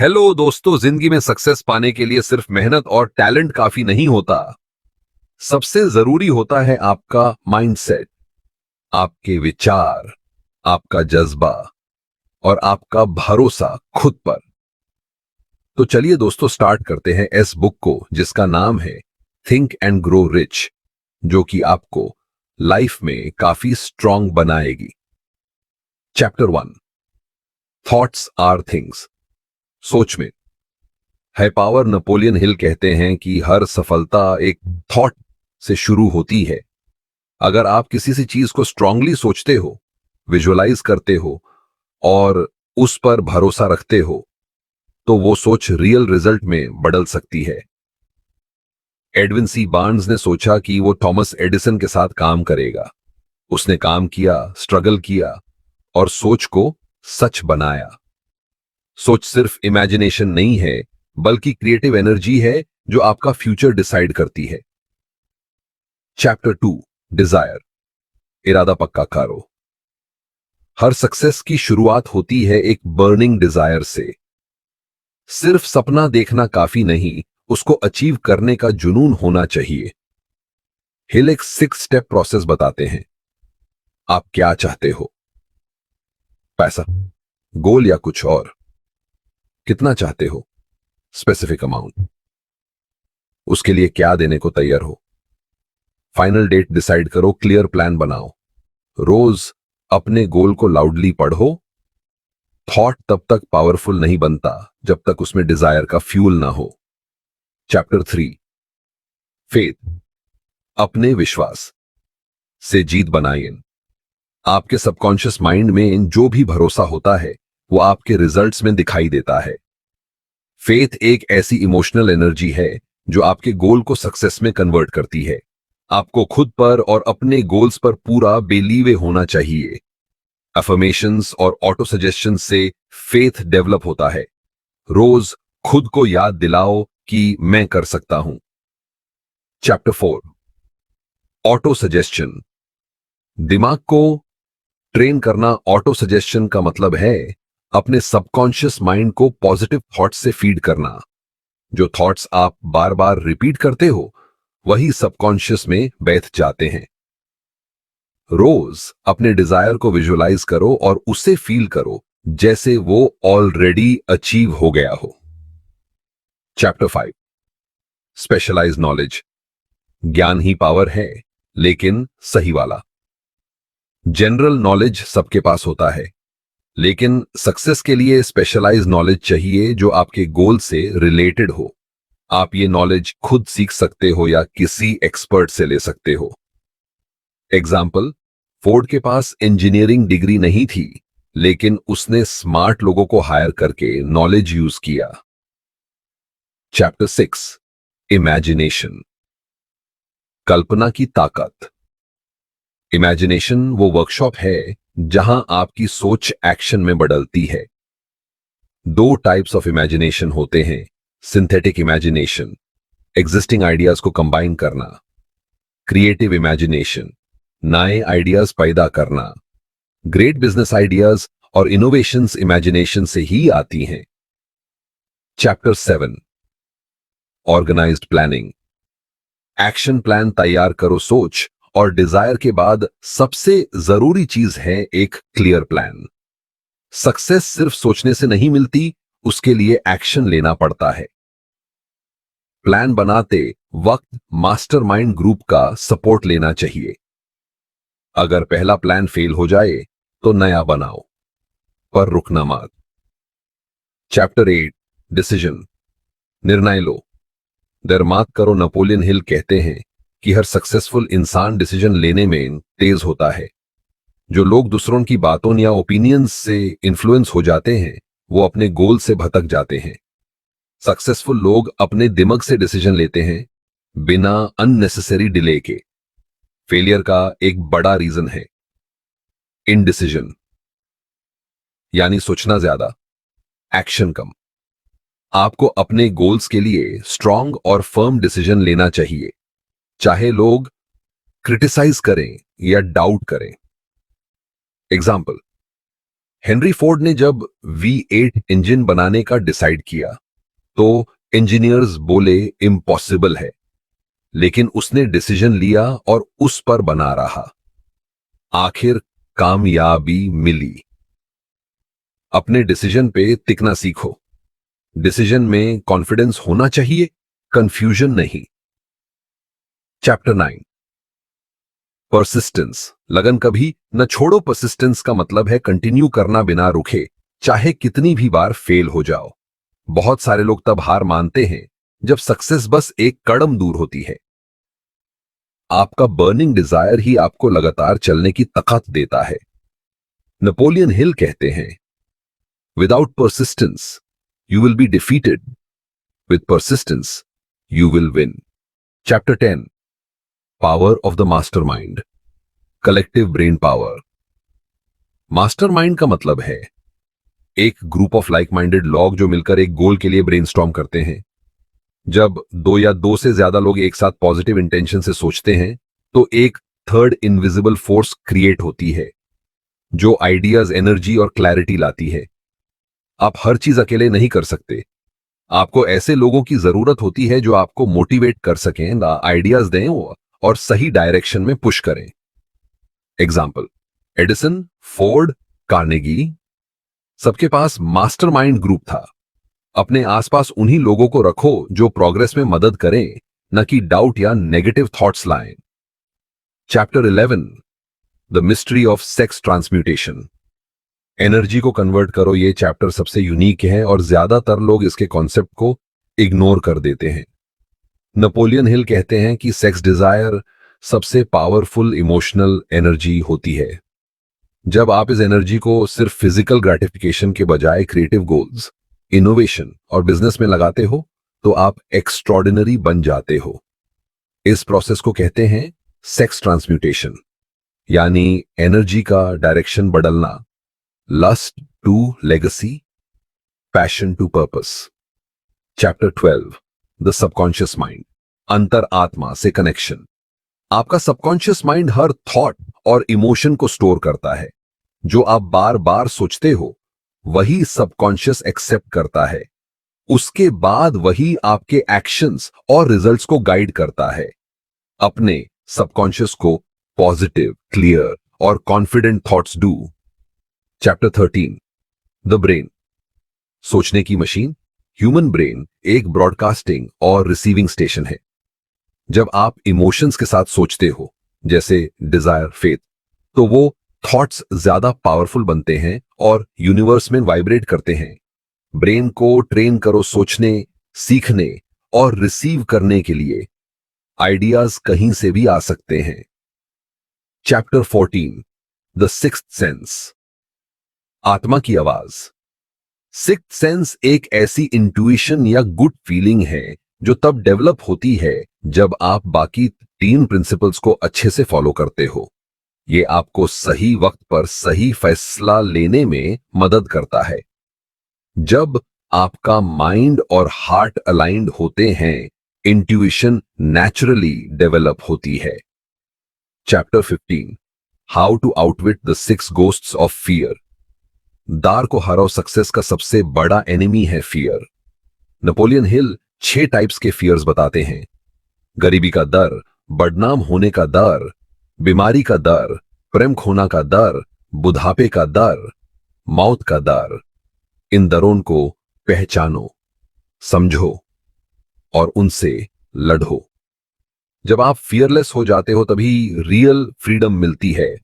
Hello दोस्तों, जिंदगी में सक्सेस पाने के लिए सिर्फ मेहनत और टैलेंट काफी नहीं होता। सबसे जरूरी होता है आपका माइंडसेट, आपके विचार, आपका जज्बा और आपका भरोसा खुद पर। तो चलिए दोस्तों, स्टार्ट करते हैं इस बुक को जिसका नाम है थिंक एंड ग्रो रिच, जो कि आपको लाइफ में काफी स्ट्रांग बनाएगी। Chapter 1, thoughts are things. सोच में है पावर। नेपोलियन हिल कहते हैं कि हर सफलता एक थॉट से शुरू होती है। अगर आप किसी सी चीज को स्ट्रांगली सोचते हो, विजुअलाइज करते हो और उस पर भरोसा रखते हो, तो वो सोच रियल रिजल्ट में बदल सकती है। एडविन सी बार्न्स ने सोचा कि वो थॉमस एडिसन के साथ काम करेगा। उसने काम किया, स्ट्रगल किया और सोच को सच बनाया। सोच सिर्फ इमेजिनेशन नहीं है, बल्कि क्रिएटिव एनर्जी है जो आपका फ्यूचर डिसाइड करती है। Chapter 2, desire. इरादा पक्का करो। हर सक्सेस की शुरुआत होती है एक बर्निंग डिजायर से। सिर्फ सपना देखना काफी नहीं, उसको अचीव करने का जुनून होना चाहिए। हिल एक 6 स्टेप प्रोसेस बताते हैं। आप क्या चाहते हो? पैसा, गोल या कुछ और? कितना चाहते हो? Specific amount. उसके लिए क्या देने को तैयार हो? फाइनल डेट डिसाइड करो, क्लियर प्लान बनाओ। रोज अपने गोल को लाउडली पढ़ो। थॉट तब तक पावरफुल नहीं बनता जब तक उसमें डिजायर का फ्यूल ना हो। Chapter 3, faith. अपने विश्वास से जीत बनाइए। आपके सबकॉन्शियस माइंड में जो भी भरोसा होता है वो आपके रिजल्ट्स में दिखाई देता है। फेथ एक ऐसी इमोशनल एनर्जी है जो आपके गोल को सक्सेस में कन्वर्ट करती है। आपको खुद पर और अपने गोल्स पर पूरा बिलीव होना चाहिए। अफर्मेशंस और ऑटो सजेशन से फेथ डेवलप होता है। रोज खुद को याद दिलाओ कि मैं कर सकता हूं। Chapter 4, auto suggestion. दिमाग को ट्रेन करना। ऑटो सजेशन का मतलब है अपने सबकॉन्शियस माइंड को पॉजिटिव थॉट्स से फीड करना। जो थॉट्स आप बार बार रिपीट करते हो वही सबकॉन्शियस में बैठ जाते हैं। रोज अपने डिजायर को विजुअलाइज करो और उसे फील करो जैसे वो ऑलरेडी अचीव हो गया हो। Chapter 5, specialise knowledge. ज्ञान ही पावर है, लेकिन सही वाला। जनरल नॉलेज सबके पास होता है, लेकिन सक्सेस के लिए स्पेशलाइज नॉलेज चाहिए जो आपके गोल से रिलेटेड हो। आप ये नॉलेज खुद सीख सकते हो या किसी एक्सपर्ट से ले सकते हो। एग्जाम्पल, फोर्ड के पास इंजीनियरिंग डिग्री नहीं थी, लेकिन उसने स्मार्ट लोगों को हायर करके नॉलेज यूज किया। Chapter 6, imagination. कल्पना की ताकत। इमेजिनेशन वो वर्कशॉप है जहां आपकी सोच एक्शन में बदलती है। 2 टाइप्स ऑफ इमेजिनेशन होते हैं। सिंथेटिक इमेजिनेशन, एग्जिस्टिंग आइडियाज को कंबाइन करना। क्रिएटिव इमेजिनेशन, नए आइडियाज पैदा करना। ग्रेट बिजनेस आइडियाज और इनोवेशंस इमेजिनेशन से ही आती हैं। Chapter 7, organised planning. Action plan तैयार करो। सोच और डिजायर के बाद सबसे जरूरी चीज है एक क्लियर प्लान। सक्सेस सिर्फ सोचने से नहीं मिलती, उसके लिए एक्शन लेना पड़ता है। प्लान बनाते वक्त मास्टरमाइंड ग्रुप का सपोर्ट लेना चाहिए। अगर पहला प्लान फेल हो जाए तो नया बनाओ, पर रुकना मत। Chapter 8, decision. निर्णय लो, देर मत करो। नेपोलियन हिल कहते हैं कि हर सक्सेसफुल इंसान डिसीजन लेने में तेज होता है। जो लोग दूसरों की बातों या ओपिनियंस से इन्फ्लुएंस हो जाते हैं वो अपने गोल से भटक जाते हैं। सक्सेसफुल लोग अपने दिमाग से डिसीजन लेते हैं, बिना अननेसेसरी डिले के। फेलियर का एक बड़ा रीजन है इनडिसीजन, यानी सोचना ज्यादा, एक्शन कम। आपको अपने गोल्स के लिए स्ट्रांग और फर्म डिसीजन लेना चाहिए, चाहे लोग क्रिटिसाइज करें या डाउट करें। एग्जाम्पल, हेनरी फोर्ड ने जब V8 इंजन बनाने का डिसाइड किया तो इंजीनियर्स बोले इम्पॉसिबल है, लेकिन उसने डिसीजन लिया और उस पर बना रहा। आखिर कामयाबी मिली। अपने डिसीजन पे टिकना सीखो। डिसीजन में कॉन्फिडेंस होना चाहिए, कंफ्यूजन नहीं। Chapter 9, persistence. लगन कभी न छोड़ो। परसिस्टेंस का मतलब है कंटिन्यू करना बिना रुके, चाहे कितनी भी बार फेल हो जाओ। बहुत सारे लोग तब हार मानते हैं जब सक्सेस बस एक कदम दूर होती है। आपका बर्निंग डिजायर ही आपको लगातार चलने की ताकत देता है। नेपोलियन हिल कहते हैं, without persistence you will be defeated, with persistence you will win. Chapter 10, power of the mastermind, collective brain power. Mastermind का मतलब है एक ग्रुप ऑफ लाइक माइंडेड लोग जो मिलकर एक गोल के लिए ब्रेनस्टॉर्म करते हैं। जब दो या दो से ज्यादा लोग एक साथ पॉजिटिव इंटेंशन से सोचते हैं तो एक थर्ड इनविजिबल फोर्स क्रिएट होती है जो आइडियाज, एनर्जी और क्लैरिटी लाती है। आप हर चीज अकेले नहीं कर सकते। आपको ऐसे लोगों की जरूरत होती है जो आपको मोटिवेट कर सकें, आइडियाज दें और सही डायरेक्शन में पुश करें। एग्जाम्पल, एडिसन, फोर्ड, कार्नेगी, सबके पास मास्टरमाइंड ग्रुप था। अपने आसपास उन्हीं लोगों को रखो जो प्रोग्रेस में मदद करें, न कि डाउट या नेगेटिव थॉट्स लाएं। Chapter 11, the mystery of sex transmutation. Energy को कन्वर्ट करो। ये चैप्टर सबसे यूनिक है और ज्यादातर लोग इसके कॉन्सेप्ट को इग्नोर कर देते हैं। नेपोलियन हिल कहते हैं कि सेक्स डिजायर सबसे पावरफुल इमोशनल एनर्जी होती है। जब आप इस एनर्जी को सिर्फ फिजिकल ग्रेटिफिकेशन के बजाय क्रिएटिव गोल्स, इनोवेशन और बिजनेस में लगाते हो तो आप एक्स्ट्रॉर्डिनरी बन जाते हो। इस प्रोसेस को कहते हैं सेक्स ट्रांसम्यूटेशन, यानी एनर्जी का डायरेक्शन बदलना। Lust to legacy, passion to purpose. Chapter 12, the subconscious mind, अंतर आत्मा से कनेक्शन। आपका सबकॉन्शियस माइंड हर थॉट और इमोशन को स्टोर करता है। जो आप बार बार सोचते हो वही सबकॉन्शियस एक्सेप्ट करता है। उसके बाद वही आपके एक्शंस और रिजल्ट्स को गाइड करता है। अपने सबकॉन्शियस को पॉजिटिव, क्लियर और confident thoughts do. Chapter 13, the brain, सोचने की मशीन। ह्यूमन ब्रेन एक ब्रॉडकास्टिंग और रिसीविंग स्टेशन है। जब आप इमोशंस के साथ सोचते हो, जैसे डिजायर, फेथ, तो वो थॉट्स ज्यादा पावरफुल बनते हैं और यूनिवर्स में वाइब्रेट करते हैं। ब्रेन को ट्रेन करो सोचने, सीखने और रिसीव करने के लिए। आइडियाज कहीं से भी आ सकते हैं। चैप्टर 14, द सिक्स्थ सेंस, आत्मा की आवाज। सिक्स्थ सेंस एक ऐसी इंट्यूशन या गुड फीलिंग है जो तब डेवलप होती है जब आप बाकी 3 प्रिंसिपल्स को अच्छे से फॉलो करते हो। ये आपको सही वक्त पर सही फैसला लेने में मदद करता है। जब आपका माइंड और हार्ट अलाइंड होते हैं, इंट्यूशन नेचुरली डेवलप होती है। Chapter 15, how to outwit the 6 ghosts of fear. दार को हराओ। सक्सेस का सबसे बड़ा एनिमी है फियर। नेपोलियन हिल 6 टाइप्स के फियर्स बताते हैं। गरीबी का डर, बदनाम होने का डर, बीमारी का डर, प्रेम खोना का डर, बुढ़ापे का डर, मौत का डर। इन डरों को पहचानो, समझो और उनसे लड़ो। जब आप फियरलेस हो जाते हो तभी रियल फ्रीडम मिलती है।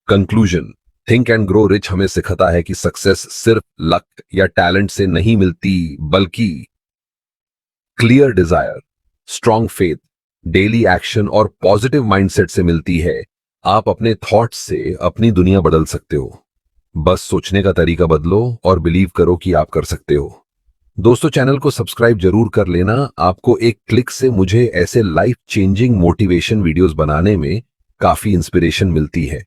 Conclusion, think and grow rich हमें सिखाता है कि सक्सेस सिर्फ लक या टैलेंट से नहीं मिलती, बल्कि clear desire, strong faith, daily action और पॉजिटिव माइंडसेट से मिलती है। आप अपने थॉट्स से अपनी दुनिया बदल सकते हो। बस सोचने का तरीका बदलो और बिलीव करो कि आप कर सकते हो। दोस्तों, चैनल को सब्सक्राइब जरूर कर लेना। आपको एक क्लिक से मुझे ऐसे लाइफ चेंजिंग मोटिवेशन वीडियोस बनाने में काफी इंस्पिरेशन मिलती है।